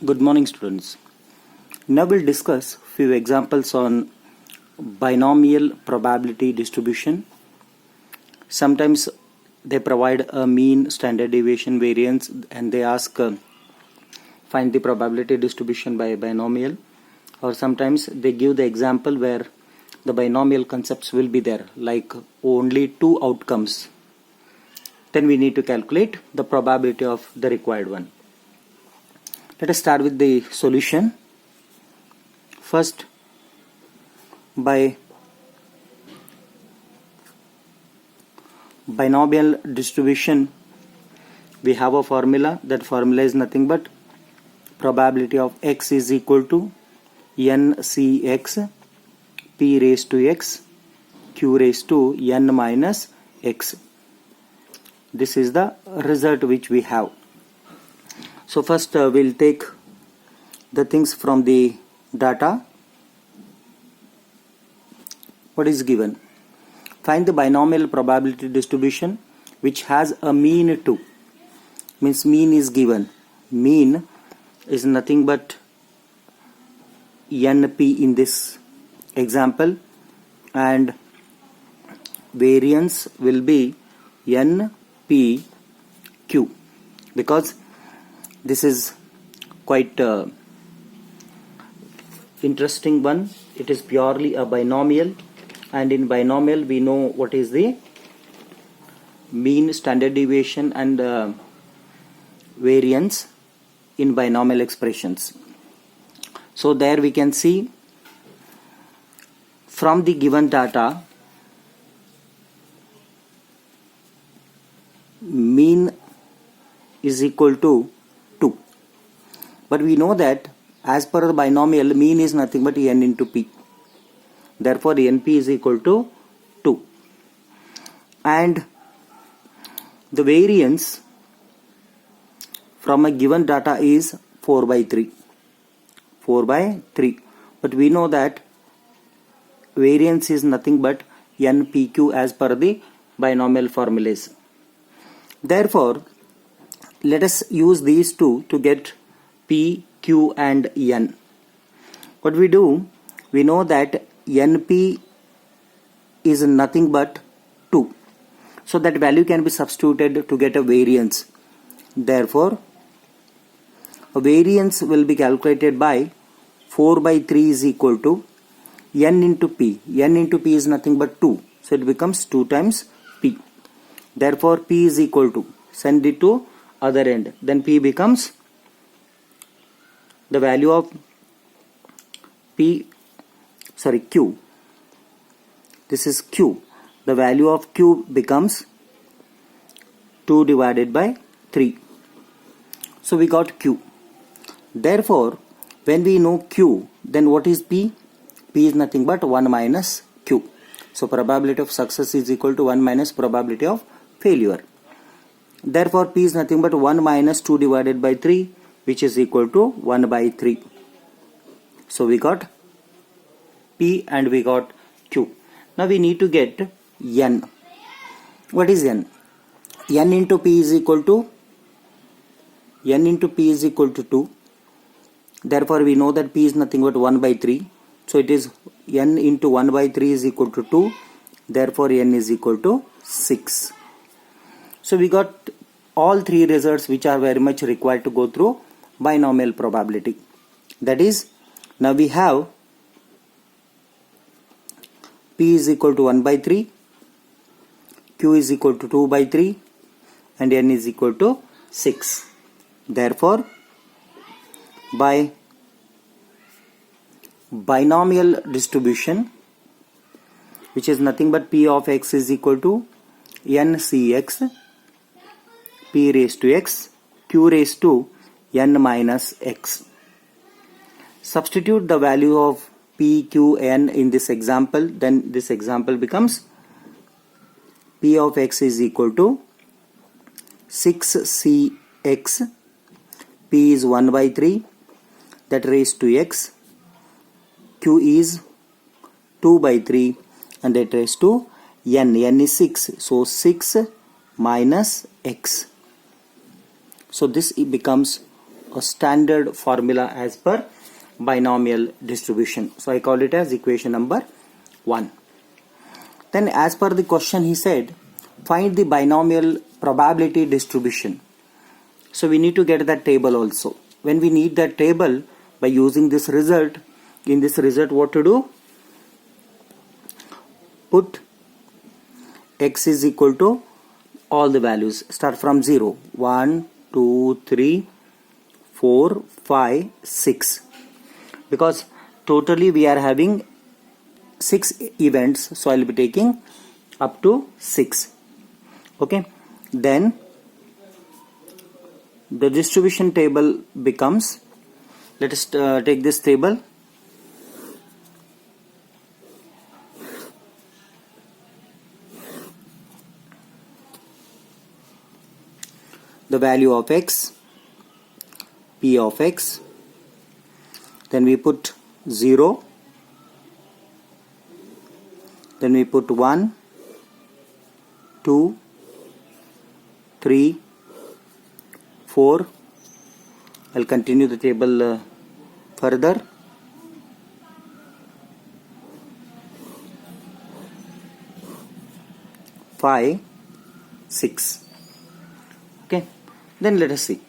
Good morning, students. Now we'll discuss few examples on binomial probability distribution. Sometimes they provide a mean, standard deviation, variance, and they ask find the probability distribution by binomial. Or sometimes they give the example where the binomial concepts will be there, like only two outcomes. Then we need to calculate the probability of the required one. Let us start with the solution. First, by binomial distribution, we have a formula. That formula is nothing but probability of x is equal to ncx p raised to x q raised to n minus x. This is the result which we have. So first we'll take the things from the data. What is given? Find the binomial probability distribution which has a mean 2. Means mean is given. Mean is nothing but np in this example, and variance will be npq, because this is quite interesting one. It is purely a binomial, and in binomial we know what is the mean, standard deviation, and variance in binomial expressions. So there we can see from the given data, mean is equal to 2. But we know that as per the binomial, mean is nothing but n into p. Therefore, np is equal to 2. And the variance from a given data is 4 by 3. 4 by 3. But we know that variance is nothing but npq as per the binomial formulas. Therefore, let us use these two to get p, q and n. What we do, we know that np is nothing but 2. So that value can be substituted to get a variance. Therefore, a variance will be calculated by 4 by 3 is equal to n into p. n into p is nothing but 2. So it becomes 2 times p. Therefore, p is equal to, send it to other end. Then p becomes the value of q. This is q. The value of q becomes 2 divided by 3. So we got q. Therefore, when we know q, then what is p? P is nothing but 1 minus q. So probability of success is equal to 1 minus probability of failure. Therefore, p is nothing but 1 minus 2 divided by 3, which is equal to 1 by 3. So we got p and we got q. Now we need to get n. What is n? n into p is equal to 2. Therefore, we know that p is nothing but 1 by 3. So it is n into 1 by 3 is equal to 2. Therefore, n is equal to 6. So we got all three results which are very much required to go through binomial probability. That is, now we have p is equal to 1 by 3, q is equal to 2 by 3, and n is equal to 6. Therefore, by binomial distribution, which is nothing but p of x is equal to ncx p raised to x q raised to n minus x. Substitute the value of p, q, n in this example. Then this example becomes p of x is equal to 6cx, p is 1 by 3, that raised to x, q is 2 by 3, and that raised to n. n is 6. So 6 minus x. So this becomes a standard formula as per binomial distribution. So I call it as equation number 1. Then as per the question he said, find the binomial probability distribution. So we need to get that table also. When we need that table, by using this result, in this result what to do? Put x is equal to all the values. Start from 0. 1, 2, 3, 4, 5, 6. Because totally we are having 6 events. So I will be taking up to 6. Okay. Then the distribution table becomes, let us take this table. The value of x, p of x, then we put 0, then we put 1, 2, 3, 4. I'll continue the table further. 5, 6. Okay. Then let us see.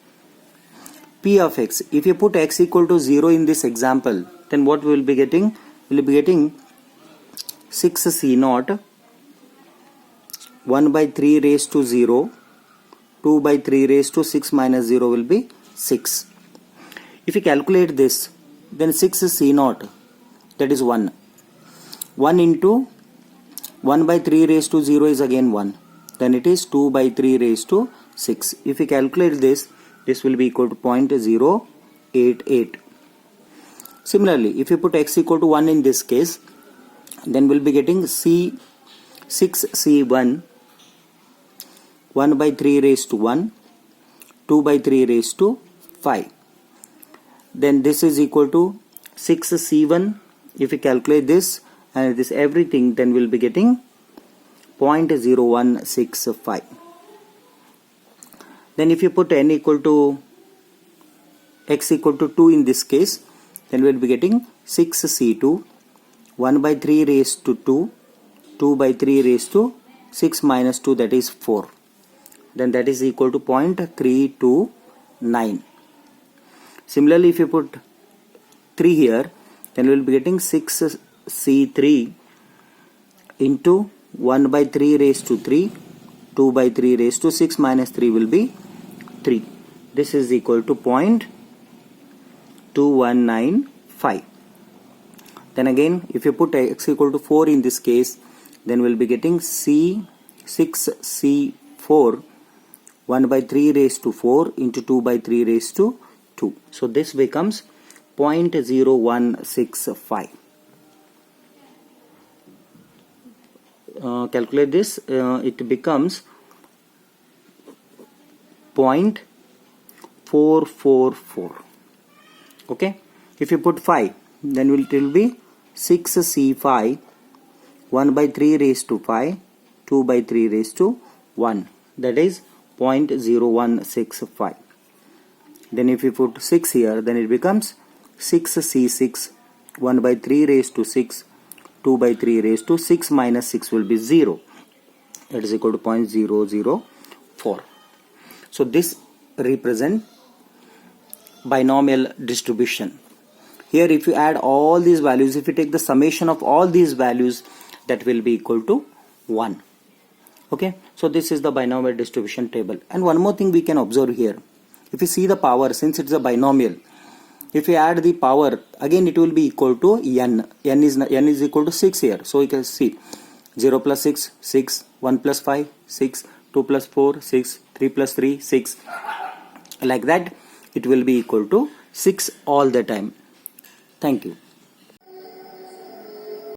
P of x. If you put x equal to 0 in this example, then what we will be getting? We will be getting 6 C naught, 1 by 3 raised to 0, 2 by 3 raised to 6 minus 0 will be 6. If you calculate this, then 6 C naught, that is 1. 1 into 1 by 3 raised to 0 is again 1. Then it is 2 by 3 raised to 6. If we calculate this, this will be equal to 0.088. Similarly, if you put x equal to 1 in this case, then we'll be getting 6C1, 1 by 3 raised to 1, 2 by 3 raised to 5. Then this is equal to 6C1. If we calculate this and this everything, then we'll be getting 0.0165. Then if you put n equal to x equal to 2 in this case, then we'll be getting 6C2, 1 by 3 raised to 2, 2 by 3 raised to 6 minus 2, that is 4. Then that is equal to 0.329. Similarly, if you put 3 here, then we will be getting 6C3 into 1 by 3 raised to 3, 2 by 3 raised to 6 minus 3 will be 3. This is equal to 0.2195. Then again, if you put x equal to 4 in this case, then we'll be getting 6C4, 1 by 3 raised to 4 into 2 by 3 raised to 2. So this becomes 0.0165. Calculate this, it becomes 0.444. Okay. If you put 5, then it will be 6C5, 1 by 3 raised to 5, 2 by 3 raised to 1, that is 0.0165. Then if you put 6 here, then it becomes 6C6, 1 by 3 raised to 6, 2 by 3 raised to 6 minus 6 will be 0. That is equal to 0.004. So this represents binomial distribution. Here if you add all these values, if you take the summation of all these values, that will be equal to 1. Okay. So this is the binomial distribution table. And one more thing we can observe here. If you see the power, since it is a binomial, if you add the power, again it will be equal to n. N is equal to 6 here. So you can see 0 plus 6, 6, 1 plus 5, 6, 2 plus 4, 6, 3 plus 3, 6. Like that, it will be equal to 6 all the time. Thank you.